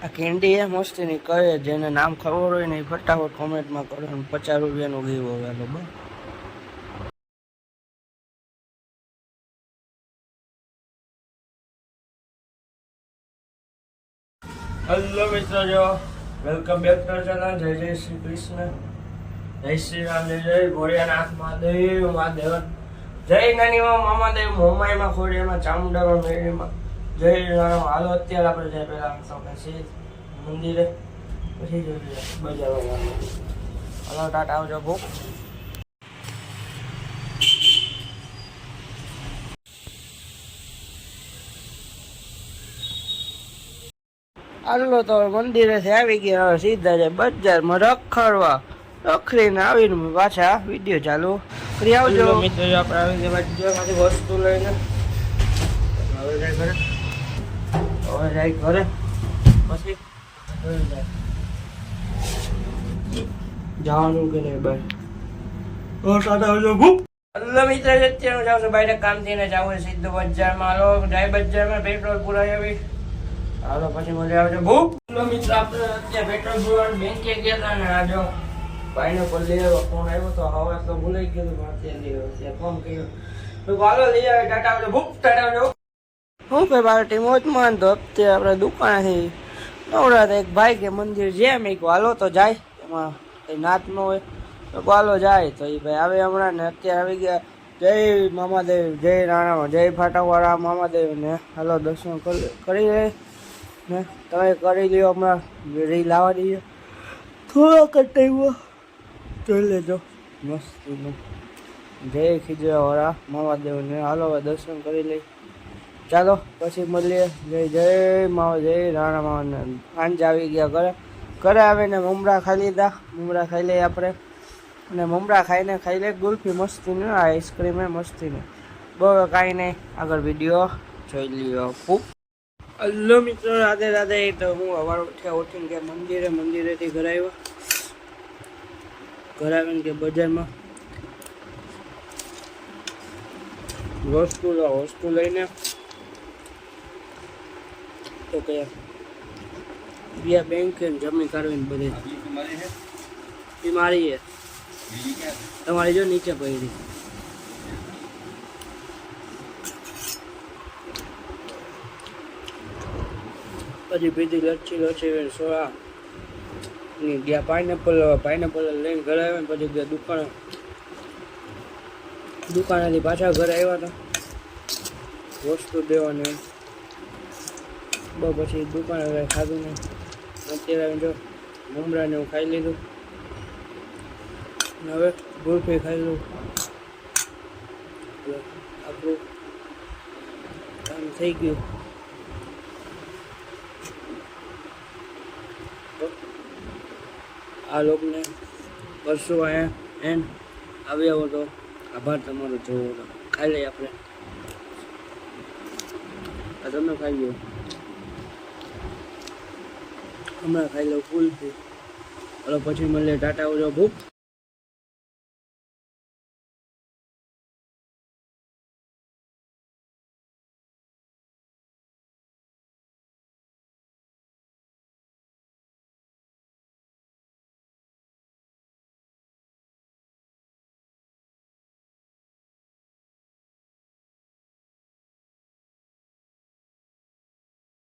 આ કેન્ડી એ મસ્તીની કહે, જેને નામ ખબર હોય ને એ ફટાફટ કોમેન્ટમાં કરો. 50 રૂપિયાનું ગીવ હવે બસ. હેલો મિત્રો, જો વેલકમ બેક ટુ ચેનલ. જય શ્રી કૃષ્ણ, જય શ્રી રામ, જય ભોળિયાનાથ મહાદેવ મહાદેવ, જય નાની મામાદેવ, મોમાઈમાં ખોડિયામાં, ચામુંડામાં, મેળીમાં, જય રામ. હાલો અત્યારે આપણે જાય પેલા શિવ મંદિરે, પછી જોઈએ બજારમાં. હાલો ટાટા, આવજો. ભૂખ હાલો તો મંદિરેથી આવી ગયા, હવે સીધા જાય બજારમાં રખડવા. રખડીને આવીને પાછા વિડીયો ચાલુ કરી આવજો. મિત્રો આપણે આવી ગયા બજારમાંથી વસ્તુ લઈને. હવે જાય ઘરે, પછી જવાનું કે નહીં ભાઈ? હેલો મિત્ર, અત્યારે જાઉં છું બહાર કામથી ને જાઉં સીધું બજારમાં. હાલો જાય બજારમાં, પેટ્રોલ પુરાઈ આવી. હાલો પછી મળી આવજો. ભૂખ મિત્ર, આપણે અત્યારે પેટ્રોલ પુરાવાનું બેંકે ગયા હતા ને આ જો ભાઈને પર લઈ આવ્યો. ફોન આવ્યો તો હવે તો ભૂલાઈ ગયો અત્યારે ફોન કર્યો તો હાલો લઈ આવે. ટાટા આવજો. ભૂખ ટાટા આવજો. શું કે પાર્ટી મોજમાં તો અત્યારે આપણે દુકાનેથી નવરાત્રે એક ભાઈ કે મંદિર જેમ એક હાલો તો જાય, એમાં કંઈ નાત ન હોય તો હાલો જાય. તો એ ભાઈ આવે હમણાં ને અત્યારે આવી ગયા. જય મામાદેવ, જય રાણામાં, જય ફાટાવાળા મામાદેવ ને હાલો દર્શન કરી લે ને તમે કરી લ્યો. હમણાં રીલ લાવવા દઈએ થોડાક ટાઈમમાં, જોઈ લેજો મસ્તીનું. જય ખીજવાવાળા મામાદેવને હાલો હવે દર્શન કરી લઈ. ચાલો પછી મળીએ. જય માવા, જય રાણા માવાને. સાંજે આવી ગયા ઘરે આવીને મમરા ખાઈ લીધા. મમરા ખાઈ લઈએ આપણે, અને મમરા ખાઈને ખાઈ લે ગુલ્ફી મસ્તીને, આઈસ્ક્રીમ એ મસ્તીને. બહુ કાંઈ નહીં, આગળ વિડીયો જોઈ લ્યો. હેલો મિત્રો, રાધે રાધે. તો હું સવારે ઉઠીને કે મંદિરેથી ઘરે આવ્યા. ઘરે આવીને કે બજારમાં વસ્તુ લઈને તો કે બીજા બેંક જમી કાઢવીને બધે. એ મારી છે, તમારી જો નીચે પડી. પછી પીધી લચ્છી સોળા ની ગયા. પાઇનેપલ લઈને ઘરે આવ્યા. પછી ગયા દુકાનેથી પાછા ઘરે આવ્યા હતા વસ્તુ દેવાની. પછી દુકાને ખાધું ને અત્યારે જો મમરાને હું ખાઈ લીધું. હવે ગુલ્ફી ખાઈ લઉં. આપણું કામ થઈ ગયું. આ લોકોને કરશું અહીંયા એન્ડ આવી આવો તો આભાર તમારો જોવો. ખાઈ લઈએ આપણે. તમે ખાઈ લો, હમણાં ખાઈ લો ફૂલ થી. હવે પછી મળીએ. ટાટા આવજો. ભૂખ